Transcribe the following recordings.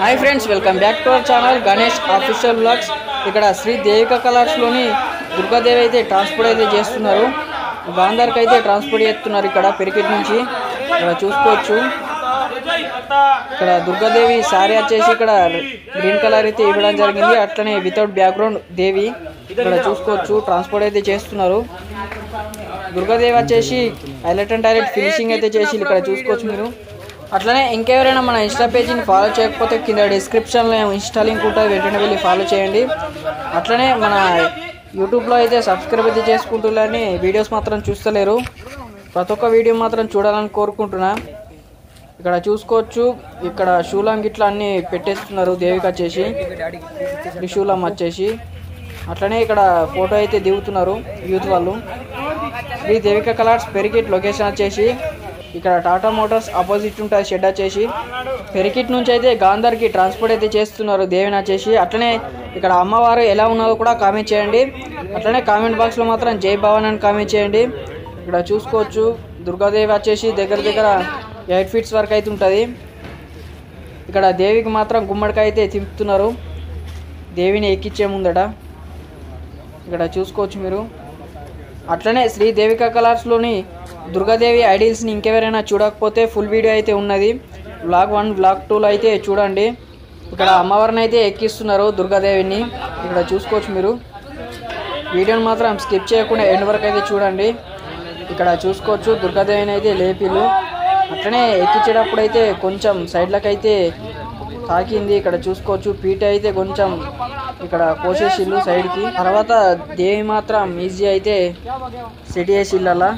High friends welcome back to our channel Ganesh official vlogs. ఇక్కడ Shri Devika colours లోని దుర్గాదేవి అయితే transport అయితే చేస్తున్నారు। గాంధార్కి అయితే ట్రాన్స్పోర్ట్ చేస్తున్నారు ఇక్కడ పెరికిట్ నుంచి। ఇక్కడ చూసుకోవచ్చు ఇక్కడ దుర్గాదేవి సారీ వచ్చేసి ఇక్కడ గ్రీన్ కలర్ అయితే ఇవ్వడం జరిగింది। అట్లనే వితౌట్ బ్యాక్గ్రౌండ్ దేవి ఇక్కడ చూసుకోవచ్చు ట్రాన్స్పోర్ట్ అయితే చేస్తున్నారు। దుర్గాదేవి వచ్చేసి హైలైట్ అండ్ డైరెక్ట్ ఫినిషింగ్ అయితే చేసి ఇక్కడ చూసుకోవచ్చు మీరు। అట్లనే ఇంకెవరైనా మన ఇన్స్టా పేజీని ఫాలో చేయకపోతే కింద డిస్క్రిప్షన్లో ఇన్స్టా లింక్ ఉంటుంది, వెంటనే వెళ్ళి ఫాలో చేయండి। అట్లనే మన యూట్యూబ్లో అయితే సబ్స్క్రైబ్ అయితే చేసుకుంటున్నారని వీడియోస్ మాత్రం చూస్తలేరు, ప్రతి ఒక్క వీడియో మాత్రం చూడాలని కోరుకుంటున్నా। ఇక్కడ చూసుకోవచ్చు ఇక్కడ శూలం గిట్లా అన్నీ పెట్టేస్తున్నారు దేవికి వచ్చేసి, త్రిశూలం వచ్చేసి। అట్లనే ఇక్కడ ఫోటో అయితే దిగుతున్నారు యూత్ వాళ్ళు। శ్రీ దేవిక కలర్స్ పెరికిట్ లొకేషన్ వచ్చేసి ఇక్కడ టాటా మోటార్స్ ఆపోజిట్ ఉంటుంది షెడ్ వచ్చేసి। పెరికిట్ నుంచి అయితే గాంధార్కి ట్రాన్స్పోర్ట్ అయితే చేస్తున్నారు దేవిని వచ్చేసి। అట్లనే ఇక్కడ అమ్మవారు ఎలా ఉన్నదో కూడా కామెంట్ చేయండి, అట్లనే కామెంట్ బాక్స్లో మాత్రం జై భవాని అని కామెంట్ చేయండి। ఇక్కడ చూసుకోవచ్చు దుర్గాదేవి వచ్చేసి దగ్గర 8 ఫీట్స్ వరకు అయితే ఉంటుంది। ఇక్కడ దేవికి మాత్రం గుమ్మడికాయ అయితే తింపుతున్నారు దేవిని ఎక్కించే ముందట, ఇక్కడ చూసుకోవచ్చు మీరు। అట్లనే శ్రీ దేవిక కలర్స్లోని దుర్గాదేవి ఐడియల్స్ని ఇంకెవరైనా చూడకపోతే ఫుల్ వీడియో అయితే ఉన్నది, వ్లాగ్ 1 వ్లాగ్ 2లో అయితే చూడండి। ఇక్కడ అమ్మవారిని అయితే ఎక్కిస్తున్నారు దుర్గాదేవిని, ఇక్కడ చూసుకోవచ్చు మీరు। వీడియోని మాత్రం స్కిప్ చేయకుండా ఎండ్ వరకు అయితే చూడండి। ఇక్కడ చూసుకోవచ్చు దుర్గాదేవిని అయితే లేపిలు, అట్లనే ఎక్కించేటప్పుడు అయితే కొంచెం సైడ్లకు అయితే తాకింది, ఇక్కడ చూసుకోవచ్చు పీట అయితే కొంచెం ఇక్కడ కోసేసిల్లు సైడ్కి, తర్వాత దేవి మాత్రం ఈజీ అయితే సెట్ చేసిల్లా।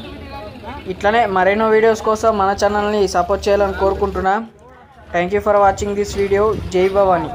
ఇట్లనే మరెన్నో వీడియోస్ కోసం మన ఛానల్ని సపోర్ట్ చేయాలని కోరుకుంటున్నా। Thank you for watching this video. జై భవాని।